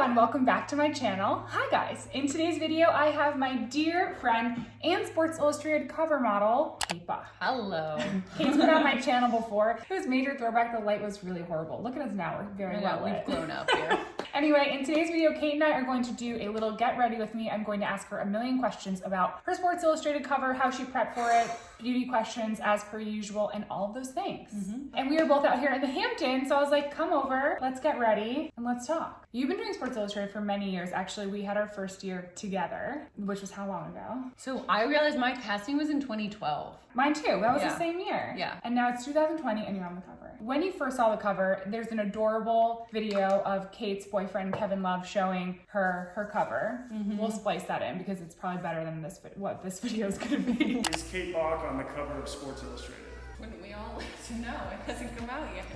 and welcome back to my channel. Hi guys, in today's video I have my dear friend and Sports Illustrated cover model, Kate Bock. Hello. Kate's been on my channel before. It was major throwback, the light was really horrible. Look at us now, we're very well lit. We've grown up here. Anyway, in today's video, Kate and I are going to do a little get ready with me. I'm going to ask her a million questions about her Sports Illustrated cover, how she prepped for it, beauty questions as per usual, and all of those things. And we are both out here in the Hamptons, so I was like, come over, let's get ready, and let's talk. You've been doing Sports Illustrated for many years. Actually, we had our first year together, which was how long ago? So I realized my casting was in 2012. Mine too, that was the same year. Yeah. And now it's 2020 and you're on the cover. When you first saw the cover, there's an adorable video of Kate's boyfriend, Kevin Love, showing her cover. We'll splice that in because it's probably better than what this video is gonna be. Is Kate Bock on the cover of Sports Illustrated? Wouldn't we all like to know? It hasn't come out yet.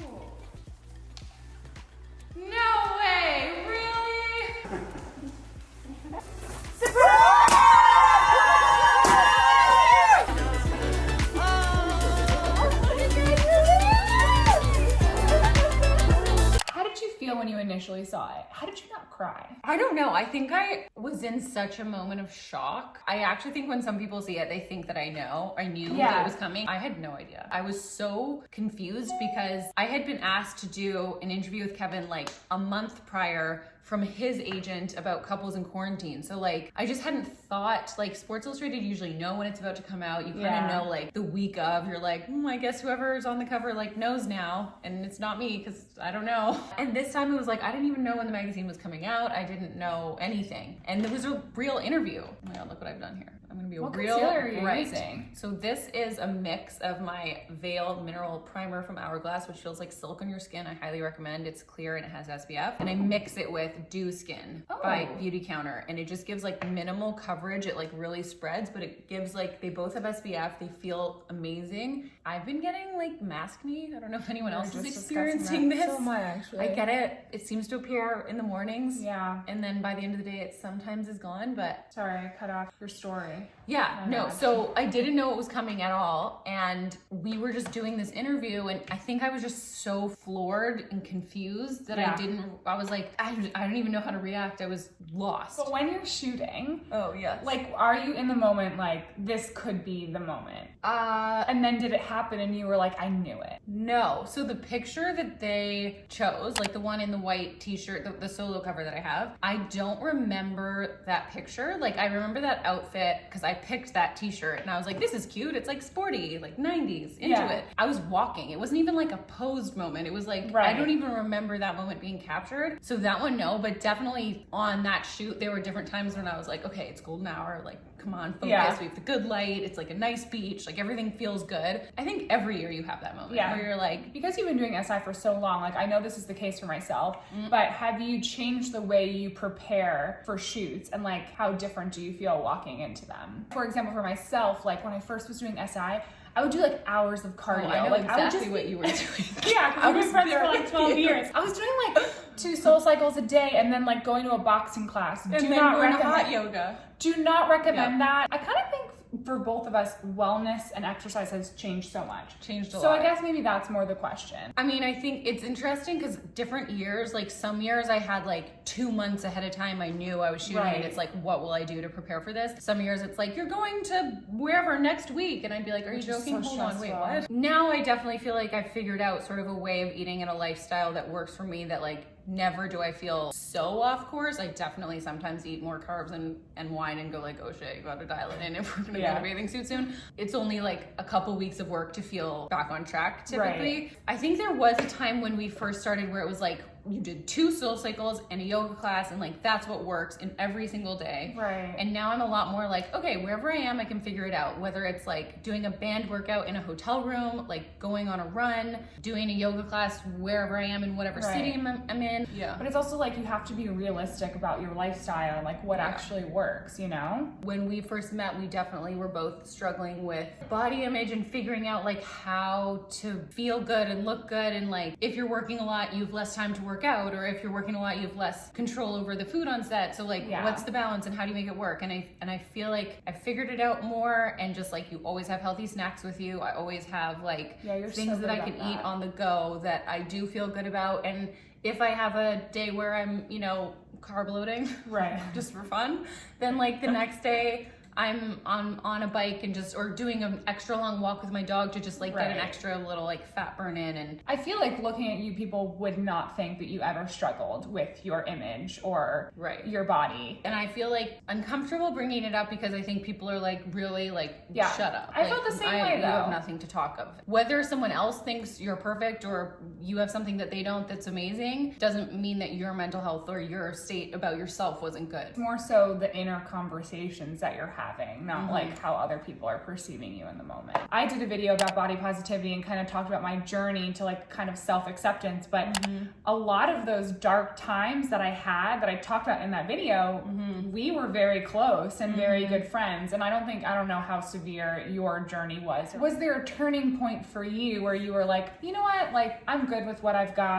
Oh. No way! Really? How did you feel when you initially saw it? How did you not cry? I don't know. I think I was in such a moment of shock. I actually think when some people see it, they think that I knew that it was coming. I had no idea. I was so confused because I had been asked to do an interview with Kevin like a month prior from his agent about couples in quarantine. So like, I just hadn't thought, like Sports Illustrated usually know when it's about to come out. You kind of know like the week of, you're like, I guess whoever's on the cover like knows now. And it's not me because I don't know. And this time it was like, I didn't even know when the magazine was coming out. I didn't know anything. And there was a real interview. Oh my God, look what I've done here. I'm gonna be What real concealer are you bright. using? So this is a mix of my Veil Mineral Primer from Hourglass, which feels like silk on your skin. I highly recommend. It's clear and it has SPF. And I mix it with Dew Skin by Beauty Counter. And it just gives like minimal coverage. It like really spreads, but it gives like, they both have SPF. They feel amazing. I've been getting like maskne. I don't know if anyone else is experiencing this. So am I actually. I get it. It seems to appear in the mornings. Yeah. And then by the end of the day, it sometimes is gone, but Sorry, I cut off your story. yeah, no, so I didn't know it was coming at all. And we were just doing this interview and I think I was just so floored and confused that I was like, I don't even know how to react. I was lost. But when you're shooting, Oh, yes. like, are you in the moment like, this could be the moment? And then did it happen and you were like, I knew it? No. So the picture that they chose, like the one in the white t-shirt, the solo cover that I have, I don't remember that picture. Like I remember that outfit because I picked that t-shirt and I was like, this is cute. It's like sporty, like 90s, into it. I was walking. It wasn't even like a posed moment. It was like, I don't even remember that moment being captured. So that one, no, but definitely on that shoot, there were different times when I was like, okay, it's golden hour. Like, come on, focus. We have the good light. It's like a nice beach. Like everything feels good. I think every year you have that moment where you're like, because you've been doing SI for so long, like I know this is the case for myself, but have you changed the way you prepare for shoots and like how different do you feel walking into them? For example, for myself, like when I first was doing SI, I would do like hours of cardio. I know like exactly I would just, what you were doing. Yeah, because we've been friends for like 12 years. I was doing like 2 soul cycles a day and then like going to a boxing class. And then going to hot yoga. Do not recommend that. I kind of think for both of us, wellness and exercise has changed so much. Changed a lot. So I guess maybe that's more the question. I mean, I think it's interesting because different years, like some years I had like 2 months ahead of time, I knew I was shooting and it's like, what will I do to prepare for this? Some years it's like, you're going to wherever next week. And I'd be like, are you joking? So Hold on, wait, what? Now I definitely feel like I've figured out sort of a way of eating and a lifestyle that works for me that like, never do I feel so off course. I definitely sometimes eat more carbs and wine and go like, oh shit, you gotta dial it in if we're gonna go to bathing suit soon. It's only like a couple weeks of work to feel back on track typically. I think there was a time when we first started where it was like, you did 2 soul cycles and a yoga class and like that's what works in every single day. And now I'm a lot more like, okay, wherever I am, I can figure it out. Whether it's like doing a band workout in a hotel room, like going on a run, doing a yoga class wherever I am in whatever city I'm in. But it's also like you have to be realistic about your lifestyle and like what actually works, you know? When we first met, we definitely were both struggling with body image and figuring out like how to feel good and look good. And like, if you're working a lot, you have less time to work work out, or if you're working a lot, you have less control over the food on set. So like, what's the balance and how do you make it work? And I feel like I figured it out more, and just like, you always have healthy snacks with you. I always have like things so that I can eat on the go that I do feel good about. And if I have a day where I'm, you know, carb loading, right, just for fun, then like the next day I'm on a bike and just, or doing an extra long walk with my dog to just like get an extra little like fat burn in. And I feel like looking at you, people would not think that you ever struggled with your image or your body. And I feel like uncomfortable bringing it up because I think people are like, really, like, shut up. I felt the same way though. You have nothing to talk of. Whether someone else thinks you're perfect or you have something that they don't that's amazing doesn't mean that your mental health or your state about yourself wasn't good. More so the inner conversations that you're having, not like how other people are perceiving you in the moment. I did a video about body positivity and kind of talked about my journey to like kind of self-acceptance, but a lot of those dark times that I had that I talked about in that video, we were very close and very good friends. And I don't know how severe your journey was. Was there a turning point for you where you were like, you know what, like I'm good with what I've got?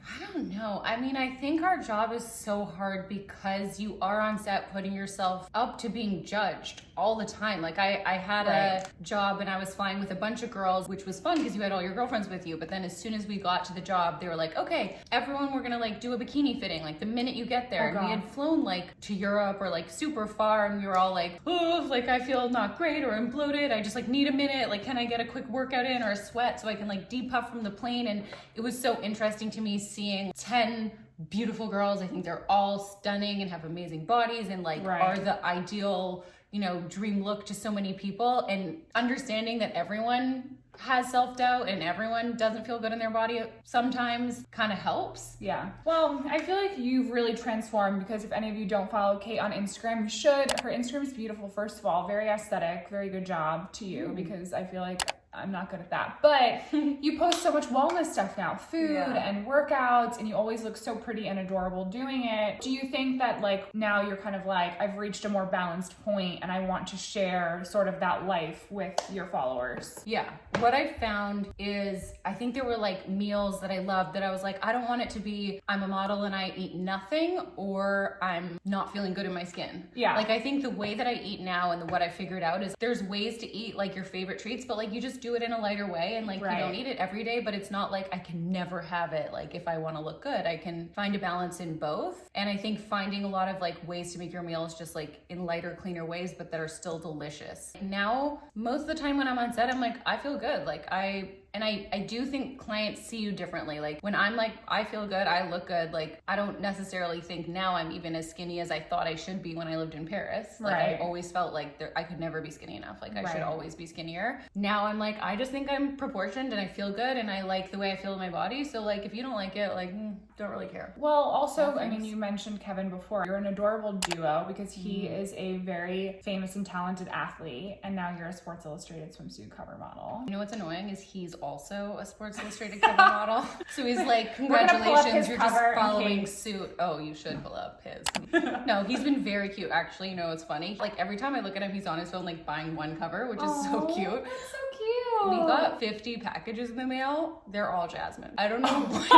I don't know. I mean, I think our job is so hard because you are on set putting yourself up to being judged all the time. Like I had a job and I was flying with a bunch of girls, which was fun because you had all your girlfriends with you. But then as soon as we got to the job, they were like, okay, everyone, we're gonna like do a bikini fitting like the minute you get there. And we had flown like to Europe or like super far, and we were all like, oh, like I feel not great or I'm bloated. I just like need a minute. Like, can I get a quick workout in or a sweat so I can like depuff from the plane? And it was so interesting to me seeing 10 beautiful girls. I think they're all stunning and have amazing bodies and like are the ideal, you know, dream look to so many people, and understanding that everyone has self-doubt and everyone doesn't feel good in their body sometimes kind of helps. Yeah. Well, I feel like you've really transformed, because if any of you don't follow Kate on Instagram, you should. Her Instagram is beautiful, first of all, very aesthetic, very good job to you, because I feel like I'm not good at that. But you post so much wellness stuff now, food and workouts, and you always look so pretty and adorable doing it. Do you think that like now you're kind of like, I've reached a more balanced point and I want to share sort of that life with your followers? Yeah. What I found is I think there were like meals that I loved that I was like, I don't want it to be I'm a model and I eat nothing or I'm not feeling good in my skin. Yeah. Like I think the way that I eat now and what I figured out is there's ways to eat like your favorite treats, but like you just do it in a lighter way, and like you don't eat it every day, but it's not like I can never have it. Like if I want to look good, I can find a balance in both. And I think finding a lot of like ways to make your meals just like in lighter, cleaner ways, but that are still delicious. Now, most of the time when I'm on set, I'm like, I feel good. Like I do think clients see you differently. Like when I'm like, I feel good, I look good. Like I don't necessarily think now I'm even as skinny as I thought I should be when I lived in Paris. Like I always felt like I could never be skinny enough. Like I should always be skinnier. Now I'm like, I just think I'm proportioned and I feel good and I like the way I feel in my body. So like if you don't like it, like don't really care. Well, also, I mean, you mentioned Kevin before. You're an adorable duo because he is a very famous and talented athlete, and now you're a Sports Illustrated swimsuit cover model. You know what's annoying is he's also a Sports Illustrated cover model. So he's like, congratulations, you're just following suit. Oh, you should pull up his. No, he's been very cute. Actually, you know what's funny? Like every time I look at him, he's on his phone like buying one cover, which is so cute. That's so cute. We got 50 packages in the mail. They're all Jasmine. I don't know what.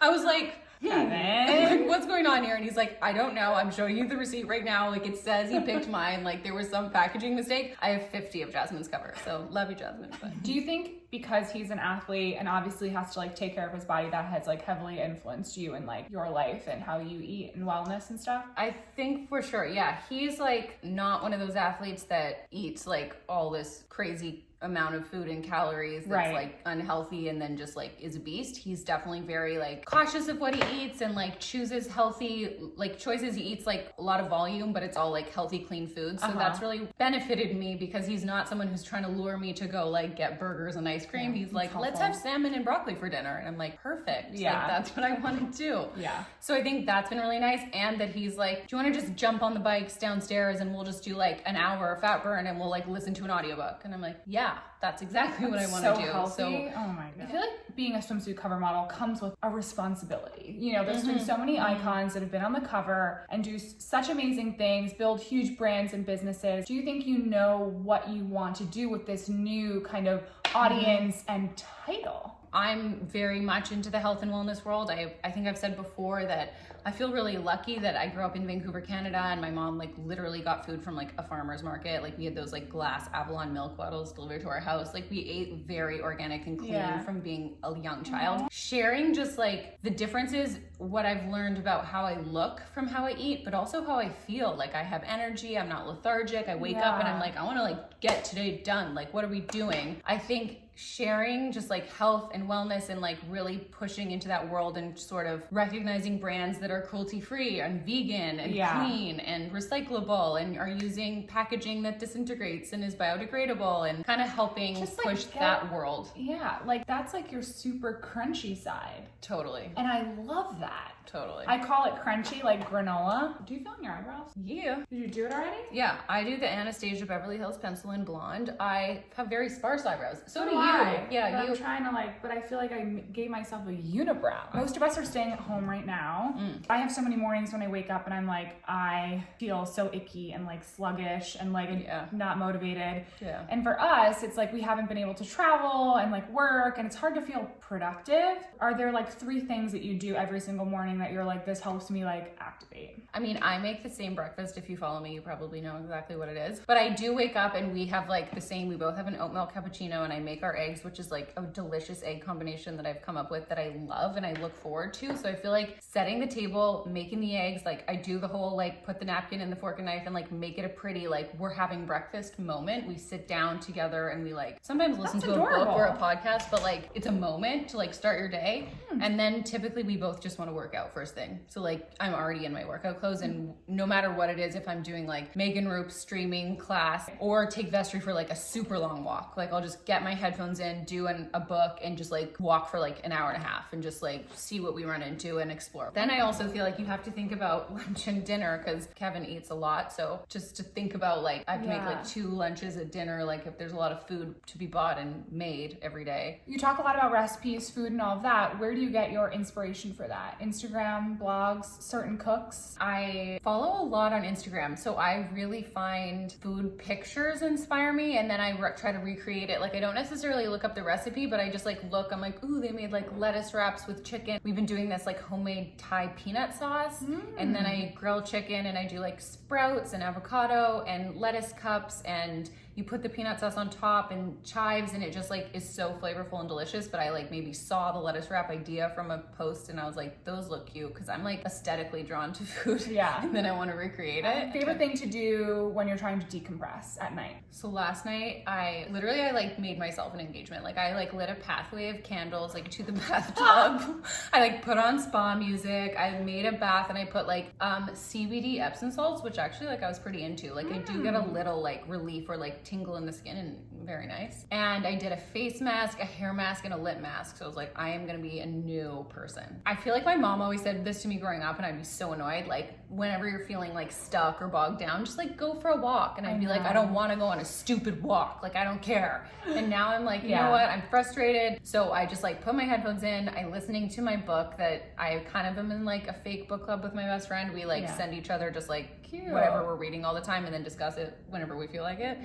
I was like, Kevin, what's going on here? And he's like, I don't know. I'm showing you the receipt right now. Like it says he picked mine. Like there was some packaging mistake. I have 50 of Jasmine's covers. So love you, Jasmine. But. Do you think because he's an athlete and obviously has to like take care of his body, that has like heavily influenced you in like your life and how you eat and wellness and stuff? I think for sure. Yeah. He's like not one of those athletes that eats like all this crazy amount of food and calories that's like unhealthy and then just like is a beast. He's definitely very like cautious of what he eats and like chooses healthy like choices. He eats like a lot of volume, but it's all like healthy, clean food. So that's really benefited me because he's not someone who's trying to lure me to go like get burgers and ice cream. He's like, let's have salmon and broccoli for dinner. And I'm like, perfect. Yeah. Like, that's what I want to do. Yeah. So I think that's been really nice. And that he's like, do you want to just jump on the bikes downstairs and we'll just do like an hour of fat burn and we'll like listen to an audiobook? And I'm like, yeah. That's exactly what I want to do. Healthy. So, oh my God. I feel like being a swimsuit cover model comes with a responsibility. You know, there's been so many icons that have been on the cover and do such amazing things, build huge brands and businesses. Do you think you know what you want to do with this new kind of audience and title? I'm very much into the health and wellness world. I think I've said before that I feel really lucky that I grew up in Vancouver, Canada, and my mom like literally got food from like a farmer's market. Like we had those like glass Avalon milk bottles delivered to our house. Like we ate very organic and clean from being a young child. Sharing just like the differences, what I've learned about how I look from how I eat, but also how I feel. Like I have energy, I'm not lethargic. I wake up and I'm like, I want to like get today done. Like what are we doing? I think sharing just like health and wellness and like really pushing into that world and sort of recognizing brands that are cruelty free and vegan and clean and recyclable and are using packaging that disintegrates and is biodegradable and kind of helping just push that world. Yeah, like that's like your super crunchy side. Totally. And I love that. Totally. I call it crunchy, like granola. Do you fill in your eyebrows? Yeah. Did you do it already? Yeah, I do the Anastasia Beverly Hills Pencil in Blonde. I have very sparse eyebrows. So do you. Yeah, but I'm trying to like, but I feel like I gave myself a unibrow. Most of us are staying at home right now. I have so many mornings when I wake up and I'm like, I feel so icky and like sluggish and like not motivated. Yeah. And for us, it's like we haven't been able to travel and like work and it's hard to feel productive. Are there like 3 things that you do every single morning that you're like, this helps me like activate? I mean, I make the same breakfast. If you follow me, you probably know exactly what it is. But I do wake up and we have like the same, we both have an oat milk cappuccino and I make our eggs, which is like a delicious egg combination that I've come up with that I love and I look forward to. So I feel like setting the table, making the eggs, like I do the whole like put the napkin and the fork and knife and like make it a pretty like we're having breakfast moment. We sit down together and we like sometimes listen to a book or a podcast, but like it's a moment to like start your day. And then typically we both just want to work out first thing. So like I'm already in my workout clothes and no matter what it is, if I'm doing like Megan Roop's streaming class or take Vestry for like a super long walk, like I'll just get my headphones in, do a book and just like walk for like an hour and a half and just like see what we run into and explore. Then I also feel like you have to think about lunch and dinner because Kevin eats a lot. So just to think about like I have to make like 2 lunches at dinner, like if there's a lot of food to be bought and made every day. You talk a lot about recipes, food and all of that. Where do you get your inspiration for that? Instagram, blogs, certain cooks? I follow a lot on Instagram. So I really find food pictures inspire me and then I try to recreate it. Like I don't necessarily look up the recipe, but I just like look, I'm like, ooh, they made like lettuce wraps with chicken. We've been doing this like homemade Thai peanut sauce. And then I grill chicken and I do like sprouts and avocado and lettuce cups and you put the peanut sauce on top and chives and it just like is so flavorful and delicious. But I like maybe saw the lettuce wrap idea from a post and I was like, those look cute because I'm like aesthetically drawn to food. Yeah. And then I want to recreate it. Favorite thing to do when you're trying to decompress at night? So last night I like made myself an engagement. Like I like lit a pathway of candles like to the bathtub. I like put on spa music. I made a bath and I put like CBD Epsom salts, which actually like I was pretty into. Like I do get a little like relief or like tingle in the skin and very nice. And I did a face mask, a hair mask, and a lip mask. So I was like, I am gonna be a new person. I feel like my mom always said this to me growing up and I'd be so annoyed. Like whenever you're feeling like stuck or bogged down, just like go for a walk. And I'd be like, I don't wanna go on a stupid walk. Like I don't care. And now I'm like, you know what? I'm frustrated. So I just like put my headphones in. I'm listening to my book that I kind of am in like a fake book club with my best friend. We like send each other just like whatever we're reading all the time and then discuss it whenever we feel like it.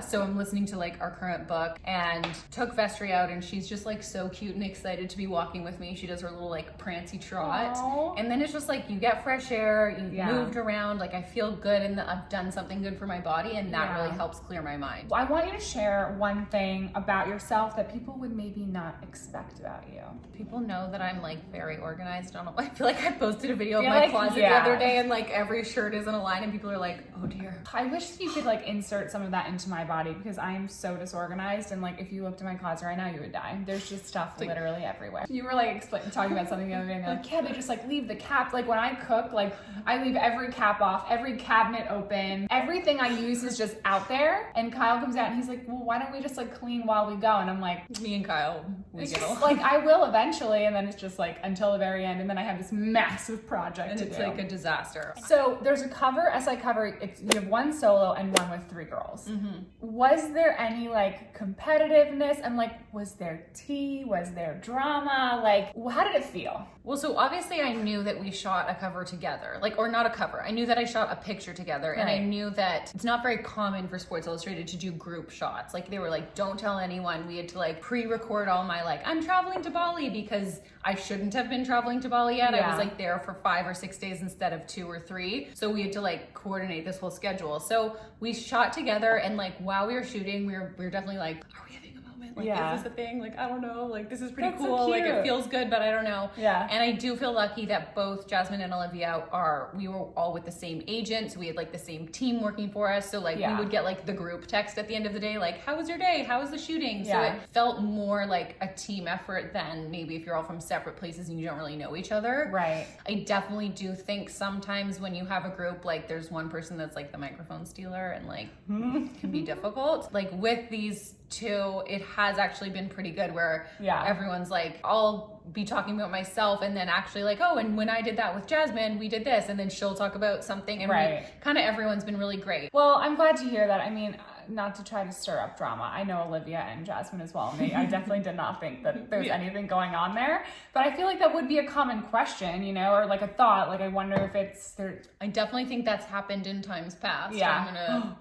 So I'm listening to like our current book and took Vestry out and she's just like so cute and excited to be walking with me. She does her little like prancy trot. Aww. And then it's just like you get fresh air, you moved around, like I feel good and I've done something good for my body and that really helps clear my mind. I want you to share one thing about yourself that people would maybe not expect about you. People know that I'm like very organized. I feel like I posted a video of my closet the other day and like every shirt is in a line and people are like, oh dear. I wish you could like insert some of that into my body because I am so disorganized and like if you looked in my closet right now you would die. There's just stuff literally everywhere. You were like talking about something the other day and they're like, yeah, they just like leave the cap. Like when I cook, like I leave every cap off, every cabinet open, everything I use is just out there. And Kyle comes out and he's like, well, why don't we just like clean while we go? And I'm like, me and Kyle, it's just like I will eventually, and then it's just like until the very end, and then I have this massive project and it's like a disaster. So there's a cover, SI cover, you have one solo and one with 3 girls. Was there any like competitiveness and like was there tea, was there drama, like how did it feel? Well, so obviously I knew that we shot a cover together. cover, like, or not a cover. I knew that I shot a picture together, and I knew that it's not very common for Sports Illustrated to do group shots. Like, they were like, don't tell anyone. We had to like pre-record all my like, I'm traveling to Bali, because I shouldn't have been traveling to Bali yet. I was like there for 5 or 6 days instead of 2 or 3. So we had to like coordinate this whole schedule. So we shot together, and like while we were shooting, we were definitely like, are we having a moment? Like, is this a thing? Like, I don't know. Like, this is pretty cool. So like, it feels good, but I don't know. Yeah. And I do feel lucky that both Jasmine and Olivia we were all with the same agent. So we had like the same team working for us. So like we would get like the group text at the end of the day, like, how was your day? How was the shooting? So it felt more like a team effort than maybe if you're all from separate places and you don't really know each other. Right. I definitely do think sometimes when you have a group, like there's one person that's like the microphone stealer, and like can be difficult. Like with these two, it has actually been pretty good where everyone's like, I'll be talking about myself, and then actually like, oh, and when I did that with Jasmine, we did this, and then she'll talk about something, and kind of everyone's been really great. Well, I'm glad to hear that. I mean, not to try to stir up drama. I know Olivia and Jasmine as well. I definitely did not think that there's anything going on there, but I feel like that would be a common question, you know, or like a thought. Like, I wonder if it's there. I definitely think that's happened in times past. Yeah. I'm gonna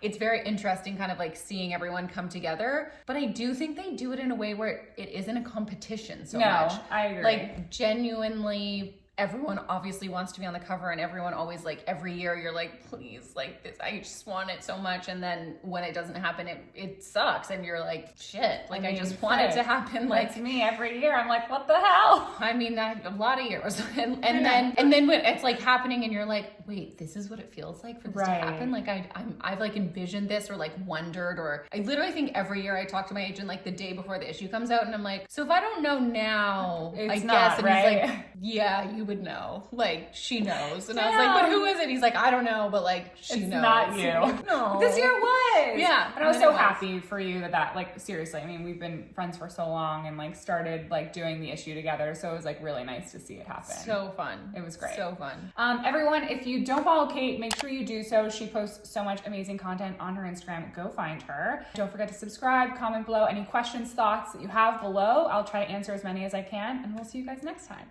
It's very interesting kind of like seeing everyone come together, but I do think they do it in a way where it isn't a competition so much. I agree. Like, genuinely, everyone obviously wants to be on the cover, and everyone always like, every year you're like, please, like this, I just want it so much, and then when it doesn't happen, it sucks, and you're like, shit, like I just want it to happen. Like, to me every year I'm like, what the hell? I mean, that a lot of years, and then when it's like happening, and you're like, wait, this is what it feels like for this to happen. Like I've like envisioned this, or like wondered, or I literally think every year I talk to my agent like the day before the issue comes out, and I'm like, so if I don't know now, I guess, and he's like, yeah, you would know, like she knows, and I was like, but who is it? He's like, I don't know, but like she knows. Not you. No, this year was. Yeah, and I was so happy for you that like, seriously, I mean, we've been friends for so long, and like started like doing the issue together, so it was like really nice to see it happen. So fun. It was great. So fun. Everyone, if you don't follow Kate, make sure you do so. She posts so much amazing content on her Instagram. Go find her. Don't forget to subscribe, comment below any questions, thoughts that you have below. I'll try to answer as many as I can, and we'll see you guys next time.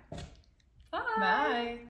Bye. Bye.